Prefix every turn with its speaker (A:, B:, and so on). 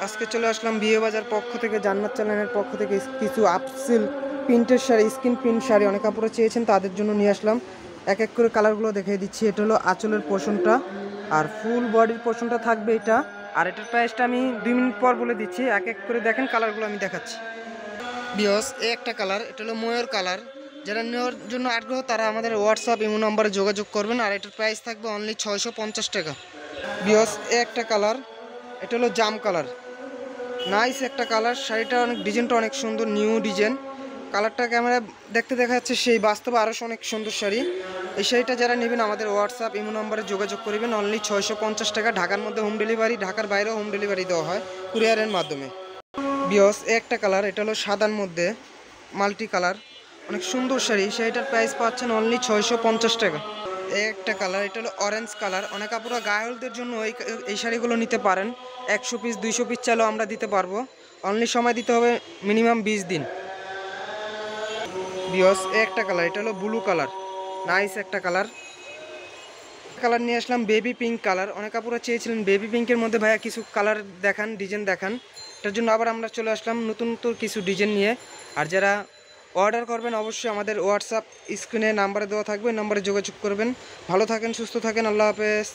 A: আজকে চলে আসলাম বিয়ে বাজার পক্ষ থেকে, জান্নাত চ্যানেলের পক্ষ থেকে কিছু আপসিল প্রিন্টের শাড়ি, স্কিন প্রিন্ট শাড়ি অনেক কাপড়ে চেয়েছেন, তাদের জন্য নিয়ে আসলাম। এক এক করে কালারগুলো দেখিয়ে দিচ্ছি। এটা হলো আঁচলের পোর্শনটা, আর ফুল বডির পোর্শনটা থাকবে এটা। আর এটার প্রাইসটা আমি 2 মিনিট পর বলে দিচ্ছি। এক এক করে দেখেন, কালারগুলো আমি দেখাচ্ছি। বিয়স এই একটা কালার, এটা হলো ময়ূর কালার। যারা নেওয়ার জন্য আগ্রহ তারা আমাদের হোয়াটসঅ্যাপ ইমো নম্বরে যোগাযোগ করবেন। আর এটার প্রাইস থাকবে অনলি 650 টাকা। বিয়স এই একটা কালার, এটা হলো জাম কালার। নাইস একটা কালার, শাড়িটা অনেক, ডিজাইনটা অনেক সুন্দর, নিউ ডিজাইন। কালারটা ক্যামেরা দেখতে দেখা যাচ্ছে সেই, বাস্তবে আরও অনেক সুন্দর শাড়ি। এই শাড়িটা যারা নেবেন আমাদের হোয়াটসঅ্যাপ ইমো নম্বরে যোগাযোগ করবেন। অনলি 650 টাকা। ঢাকার মধ্যে হোম ডেলিভারি, ঢাকার বাইরেও হোম ডেলিভারি দেওয়া হয় কুরিয়ারের মাধ্যমে। বিয়স একটা কালার, এটা হলো সাদার মধ্যে মাল্টি কালার, অনেক সুন্দর শাড়ি। শাড়িটার প্রাইস পাচ্ছেন অনলি 650 টাকা। একটা কালার, এটা হলো অরেঞ্জ কালার। অনেক আপুরা গায়ে হলুদের জন্য এই শাড়িগুলো নিতে পারেন। 100 পিস 200 পিস চাইলেও আমরা দিতে পারবো। অনলি সময় দিতে হবে মিনিমাম 20 দিন। বিয়স একটা কালার, এটা হলো ব্লু কালার, নাইস একটা কালার। কালার নিয়ে আসলাম বেবি পিঙ্ক কালার। অনেক আপুরা চেয়েছিলেন বেবি পিঙ্কের মধ্যে ভাইয়া কিছু কালার দেখান, ডিজাইন দেখান। এটার জন্য আবার আমরা চলে আসলাম নতুন নতুন কিছু ডিজাইন নিয়ে। আর যারা অর্ডার করবেন অবশ্যই আমাদের হোয়াটসঅ্যাপ স্ক্রিনে নাম্বারে দেওয়া থাকবে, নাম্বারে যোগাযোগ করবেন। ভালো থাকেন, সুস্থ থাকেন, আল্লাহ হাফেজ।